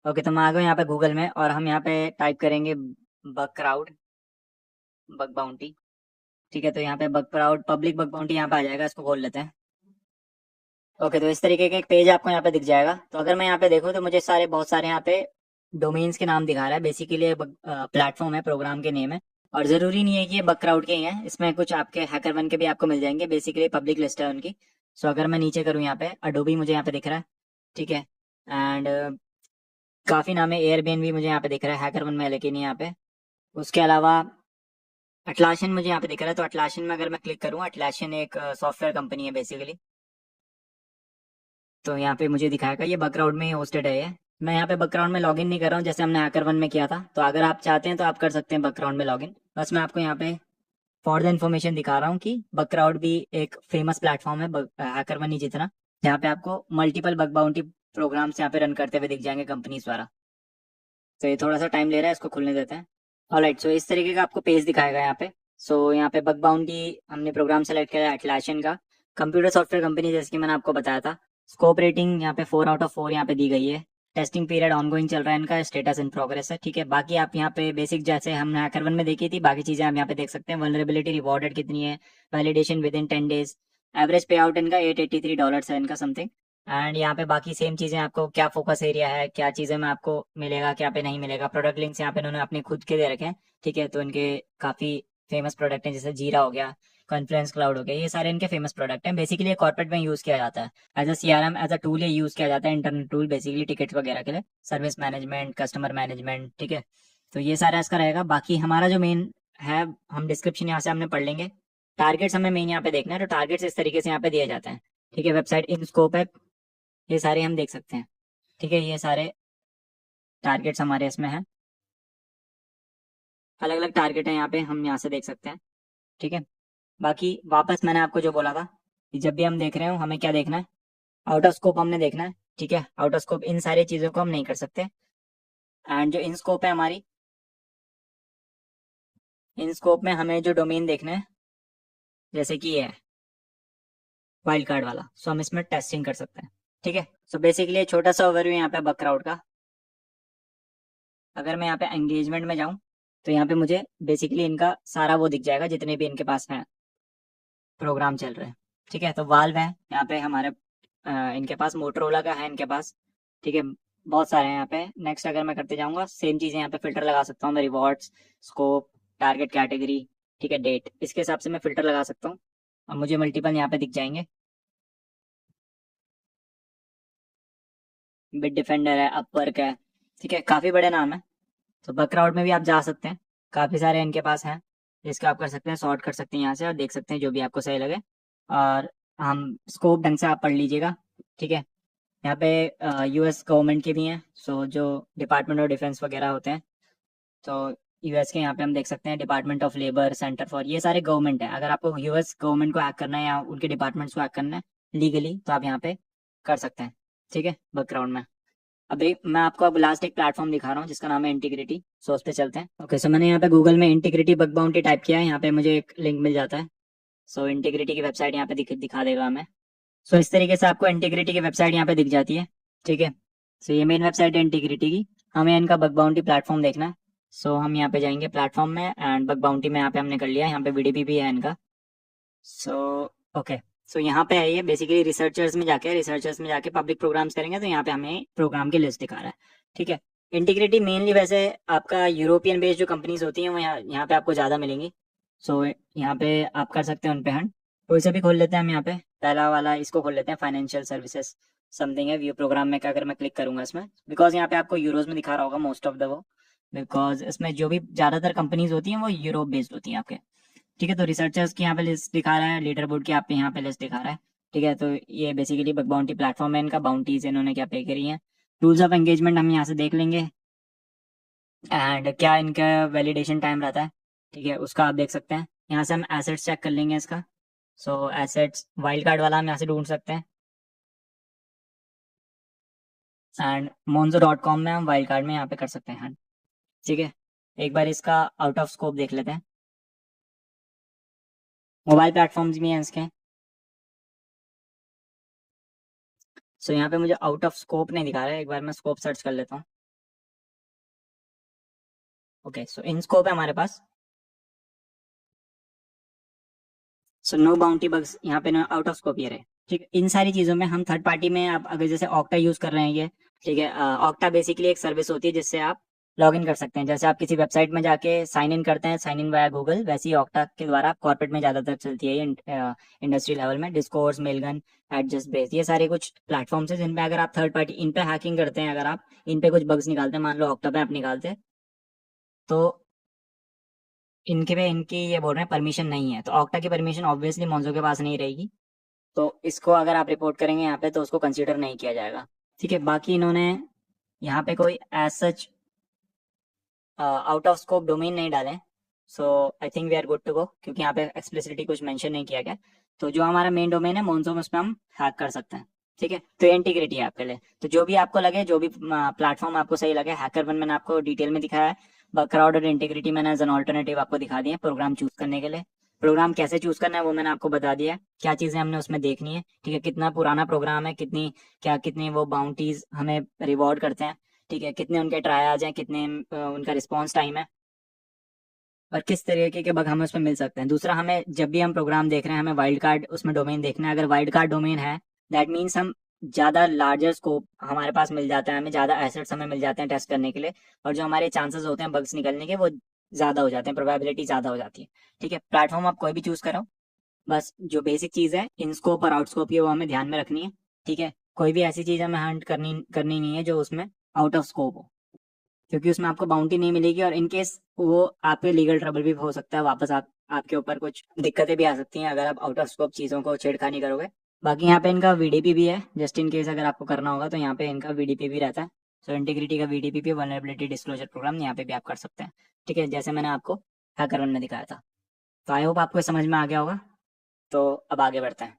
Okay, तो मैं आ गया यहाँ पे गूगल में और हम यहाँ पे टाइप करेंगे बग क्राउड, बग बाउंटी। ठीक है, तो यहाँ पे bug crowd public bug bounty यहाँ पे आ जाएगा, इसको खोल लेते हैं। ओके, तो इस तरीके का एक पेज आपको यहाँ पे दिख जाएगा। तो अगर मैं यहाँ पे देखूँ तो मुझे बहुत सारे यहाँ पे डोमेन्स के नाम दिखा रहा है। बेसिकली प्लेटफॉर्म है, प्रोग्राम के नेम है, और जरूरी नहीं है कि ये बग क्राउड के ही हैं। इसमें कुछ आपके हैकर वन के भी आपको मिल जाएंगे। बेसिकली पब्लिक लिस्ट है उनकी। सो अगर मैं नीचे करूँ यहाँ पे अडोबी मुझे यहाँ पे दिख रहा है। ठीक है, एंड काफी नाम है, एयरबीएनबी मुझे यहाँ पे दिख रहा है हैकर वन में, लेकिन यहाँ पे उसके अलावा अटलाशियन मुझे यहाँ पे दिख रहा है। तो अटलाशियन में अगर मैं क्लिक करूँ, अटलाशियन एक सॉफ्टवेयर कंपनी है बेसिकली। तो यहाँ पे मुझे दिखाएगा ये बैकग्राउंड में होस्टेड है ये। मैं यहाँ पे बैकग्राउंड में लॉगिन नहीं कर रहा हूँ जैसे हमने हैकर वन में किया था। तो अगर आप चाहते हैं तो आप कर सकते हैं बैकग्राउंड में लॉगिन। बस मैं आपको यहाँ पे फॉर द इन्फॉर्मेशन दिखा रहा हूँ कि बैकग्राउंड भी एक फेमस प्लेटफॉर्म है हैकर वन ही जितना। यहाँ पे आपको मल्टीपल बग बाउंटी प्रोग्राम्स यहाँ पे रन करते हुए दिख जाएंगे कंपनीज द्वारा। तो ये थोड़ा सा टाइम ले रहा है, इसको खुलने देते हैं। ऑलराइट, सो इस तरीके का आपको पेज दिखाएगा यहाँ पे। सो यहाँ पे बग बाउंटी हमने प्रोग्राम सेलेक्ट किया है एटलाशियन का, कंप्यूटर सॉफ्टवेयर कंपनी जैसे कि मैंने आपको बताया था। स्कोप रेटिंग यहाँ पे 4 आउट ऑफ 4 यहाँ पे दी गई है। टेस्टिंग पीरियड ऑनगोइंग चल रहा है, इनका स्टेटस इन प्रोग्रेस है। ठीक है, बाकी आप यहाँ पे बेसिक जैसे हमने हैकर वन में देखी थी बाकी चीजें आप यहाँ पे देख सकते हैं। वल्नरेबिलिटी रिवॉर्डेड कितनी है, validation with in 10 days, average पे आउट इनका $883 है इनका समथिंग। एंड यहाँ पे बाकी सेम चीजें, आपको क्या फोकस एरिया है, क्या चीजें में आपको मिलेगा, क्या पे नहीं मिलेगा। प्रोडक्ट लिंक्स यहाँ पे इन्होंने अपने खुद के दे रखे हैं। ठीक है, तो इनके काफी फेमस प्रोडक्ट हैं, जैसे जीरा हो गया, कॉन्फ्लुएंस क्लाउड हो गया, ये सारे इनके फेमस प्रोडक्ट हैं। बेसिकली कॉर्पोरेट में यूज किया जाता है as a CRM, as a tool ये यूज किया जाता है, इंटरनेट टूल बेसिकली टिकट्स वगैरह के लिए, सर्विस मैनेजमेंट, कस्टमर मैनेजमेंट। ठीक है, तो ये सारा इसका रहेगा। बाकी हमारा जो मेन है, हम डिस्क्रिप्शन यहाँ से हमने पढ़ लेंगे। टारगेट्स हमें मेन यहाँ पे देखना है, तो टारगेट्स इस तरीके से यहाँ पे दिए जाते हैं। ठीक है, वेबसाइट इन स्कोप है, ये सारे हम देख सकते हैं। ठीक है, ये सारे टारगेट्स हमारे इसमें हैं, अलग अलग टारगेट है यहाँ पे, हम यहाँ से देख सकते हैं। ठीक है, बाकी वापस मैंने आपको जो बोला था कि जब भी हम देख रहे हो हमें क्या देखना है, आउट ऑफ स्कोप हमने देखना है। ठीक है, आउट ऑफ स्कोप इन सारी चीज़ों को हम नहीं कर सकते। एंड जो इन स्कोप है हमारी, इन स्कोप में हमें जो डोमेन देखना है, जैसे कि ये है वाइल्ड कार्ड वाला, सो हम इसमें टेस्टिंग कर सकते हैं। ठीक है, सो बेसिकली छोटा सा ओवरव्यू यहाँ पे बकराउड का। अगर मैं यहाँ पे एंगेजमेंट में जाऊँ तो यहाँ पे मुझे बेसिकली इनका सारा वो दिख जाएगा, जितने भी इनके पास हैं प्रोग्राम चल रहे हैं। ठीक है, तो वाल्व है यहाँ पे हमारे, इनके पास मोटरोला का है इनके पास। ठीक है, बहुत सारे हैं यहाँ पे। नेक्स्ट अगर मैं करते जाऊंगा सेम चीज़ें यहाँ पे फिल्टर लगा सकता हूँ मैं, रिवॉर्ड्स, स्कोप, टारगेट कैटेगरी, ठीक है, डेट, इसके हिसाब से मैं फिल्टर लगा सकता हूँ और मुझे मल्टीपल यहाँ पे दिख जाएंगे। बिट डिफेंडर है, अपवर्क है। ठीक है, काफ़ी बड़े नाम है। तो बकराउड में भी आप जा सकते हैं, काफ़ी सारे इनके पास हैं जिसके आप कर सकते हैं, सॉर्ट कर सकते हैं यहाँ से और देख सकते हैं जो भी आपको सही लगे। और हम स्कोप ढंग से आप पढ़ लीजिएगा। ठीक है, यहाँ पे यूएस गवर्नमेंट के भी हैं, सो जो डिपार्टमेंट ऑफ डिफेंस वगैरह होते हैं, तो यूएस के यहाँ पे हम देख सकते हैं department of labour, centre for, ये सारे गवर्नमेंट है। अगर आपको यूएस गवर्नमेंट को हैक करना है या उनके डिपार्टमेंट्स को हैक करना है लीगली, तो आप यहाँ पे कर सकते हैं। ठीक है, बैकग्राउंड में अभी मैं आपको अब लास्ट एक प्लेटफॉर्म दिखा रहा हूँ जिसका नाम है इंटीग्रिटी। सो उस पर चलते हैं। ओके, सो मैंने यहाँ पे गूगल में इंटीग्रिटी बग बाउंटी टाइप किया है, यहाँ पे मुझे एक लिंक मिल जाता है। सो इंटीग्रिटी की वेबसाइट यहाँ पे दिखा देगा हमें। सो इस तरीके से आपको इंटीग्रिटी की वेबसाइट यहाँ पे दिख जाती है। ठीक है, सो ये मेन वेबसाइट है इंटीग्रिटी की। हमें इनका बग बाउंटी प्लेटफॉर्म देखना है। सो हम यहाँ पे जाएंगे प्लेटफॉर्म में, एंड बग बाउंटी में यहाँ पे हमने कर लिया, यहाँ पे वीडीपी भी है इनका। सो ओके, सो यहाँ पे है ये बेसिकली रिसर्चर्स में जाके पब्लिक प्रोग्राम्स करेंगे तो यहाँ पे हमें प्रोग्राम की लिस्ट दिखा रहा है। ठीक है, इंटीग्रिटी मेनली वैसे आपका यूरोपियन बेस्ड जो कंपनीज होती हैं वो यहाँ पे आपको ज़्यादा मिलेंगी। सो यहाँ पे आप कर सकते हैं उन पे हंट। तो इसे भी खोल लेते हैं हम, यहाँ पे पहला वाला इसको खोल लेते हैं, फाइनेंशियल सर्विसेज समथिंग है व्यू प्रोग्राम में। अगर मैं क्लिक करूंगा इसमें, बिकॉज यहाँ पे आपको यूरोज में दिखा रहा होगा मोस्ट ऑफ द वो, बिकॉज इसमें जो भी ज़्यादातर कंपनीज होती हैं वो यूरोप बेस्ड होती हैं आपके। ठीक है, तो रिसर्चर्स की यहाँ पे लिस्ट दिखा रहा है, लीडर बोर्ड की आप पे यहाँ पे लिस्ट दिखा रहा है। ठीक है, तो ये बेसिकली बग बाउंटी प्लेटफॉर्म है, इनका बाउंटीज इन्होंने क्या पे करी है। रूल्स ऑफ एंगेजमेंट हम यहाँ से देख लेंगे, एंड क्या इनका वैलिडेशन टाइम रहता है। ठीक है, उसका आप देख सकते हैं। यहाँ से हम एसेट्स चेक कर लेंगे इसका। सो एसेट्स वाइल्ड कार्ड वाला हम यहाँ से ढूंढ सकते हैं, एंड monzo.com में हम वाइल्ड कार्ड में यहाँ पे कर सकते हैं। ठीक है, एक बार इसका आउट ऑफ स्कोप देख लेते हैं। मोबाइल प्लेटफॉर्म्स भी हैं इसके। सो यहाँ पे मुझे आउट ऑफ स्कोप नहीं दिखा रहा है, एक बार मैं स्कोप सर्च कर लेता हूँ। ओके, सो इन स्कोप है हमारे पास। सो नो बाउंटी बग्स यहाँ पे ना आउट ऑफ स्कोप ये रहे। ठीक है, इन सारी चीज़ों में हम थर्ड पार्टी में, आप अगर जैसे ऑक्टा यूज़ कर रहे हैं ये, ठीक है, ऑक्टा बेसिकली एक सर्विस होती है जिससे आप लॉग इन कर सकते हैं। जैसे आप किसी वेबसाइट में जाके साइन इन करते हैं, साइन इन वाया गूगल, वैसे ही ऑक्टा के द्वारा कॉर्पोरेट में ज़्यादातर चलती है ये, इंडस्ट्री लेवल में। डिस्कोर्स, मेलगन, एडजस्ट बेस, ये सारे कुछ प्लेटफॉर्म्स हैं जिन पे अगर आप थर्ड पार्टी इन पे हैकिंग करते हैं, अगर आप इन पे कुछ बग्स निकालते हैं, मान लो ऑक्टा पे आप निकालते हैं, तो इनके पे इनकी ये बोल रहे हैं परमिशन नहीं है, तो ऑक्टा की परमिशन ऑब्वियसली मोंजो के पास नहीं रहेगी। तो इसको अगर आप रिपोर्ट करेंगे यहाँ पे तो उसको कंसीडर नहीं किया जाएगा। ठीक है, बाकी इन्होंने यहाँ पे कोई as such out of scope domain नहीं डाले। So I think we are good to go, क्योंकि यहाँ पे एक्सप्लिसिटली कुछ मेंशन नहीं किया गया। तो जो हमारा मेन डोमेन है मोन्सोम, उस पर हम हैक कर सकते हैं। ठीक है, तो ये इंटीग्रिटी है आपके लिए। तो जो भी आपको लगे, जो भी प्लेटफॉर्म आपको सही लगे, हैकर वन मैंने आपको डिटेल में दिखाया है, बकराउड और इंटीग्रिटी मैंने एज एन ऑल्टरनेटिव आपको दिखा दिया है प्रोग्राम चूज करने के लिए। प्रोग्राम कैसे चूज करना है वो मैंने आपको बता दिया है, क्या चीजें हमने उसमें देखनी है। ठीक है, कितना पुराना प्रोग्राम है, कितनी वो बाउंटीज हमें रिवॉर्ड करते हैं, ठीक है, कितने उनके ट्रायल्स हैं, कितने उनका रिस्पॉन्स टाइम है, और किस तरीके के बग हमें उसमें मिल सकते हैं। दूसरा, हमें जब भी हम प्रोग्राम देख रहे हैं, हमें वाइल्ड कार्ड उसमें डोमेन देखना है। अगर वाइल्ड कार्ड डोमेन है, दैट मीन्स हम ज़्यादा लार्जर स्कोप हमारे पास मिल जाता है, हमें ज़्यादा एसेट्स हमें मिल जाते हैं टेस्ट करने के लिए, और जो हमारे चांसेस होते हैं बग्स निकलने के, वो ज़्यादा हो जाते हैं, प्रोबेबिलिटी ज़्यादा हो जाती है। ठीक है, प्लेटफॉर्म आप कोई भी चूज़ करो, बस जो बेसिक चीज़ है इन स्कोप और आउट स्कोप की, वो हमें ध्यान में रखनी है। ठीक है, कोई भी ऐसी चीज़ हमें हंट करनी करनी नहीं है जो उसमें आउट ऑफ स्कोप हो, क्योंकि उसमें आपको बाउंटी नहीं मिलेगी, और इनकेस वो आपके लीगल ट्रबल भी हो सकता है, वापस आपके ऊपर कुछ दिक्कतें भी आ सकती हैं अगर आप आउट ऑफ स्कोप चीज़ों को छेड़खानी करोगे। बाकी यहाँ पे इनका वीडीपी भी है, जस्ट इन केस अगर आपको करना होगा तो यहाँ पे इनका वीडीपी भी रहता है। सो इंटीग्रिटी का वीडीपी भी, वल्नरेबिलिटी डिस्क्लोजर प्रोग्राम, यहाँ पे भी आप कर सकते हैं। ठीक है, जैसे मैंने आपको हैकर वन में दिखाया था। तो आई होप आपको समझ में आ गया होगा। तो अब आगे बढ़ते हैं।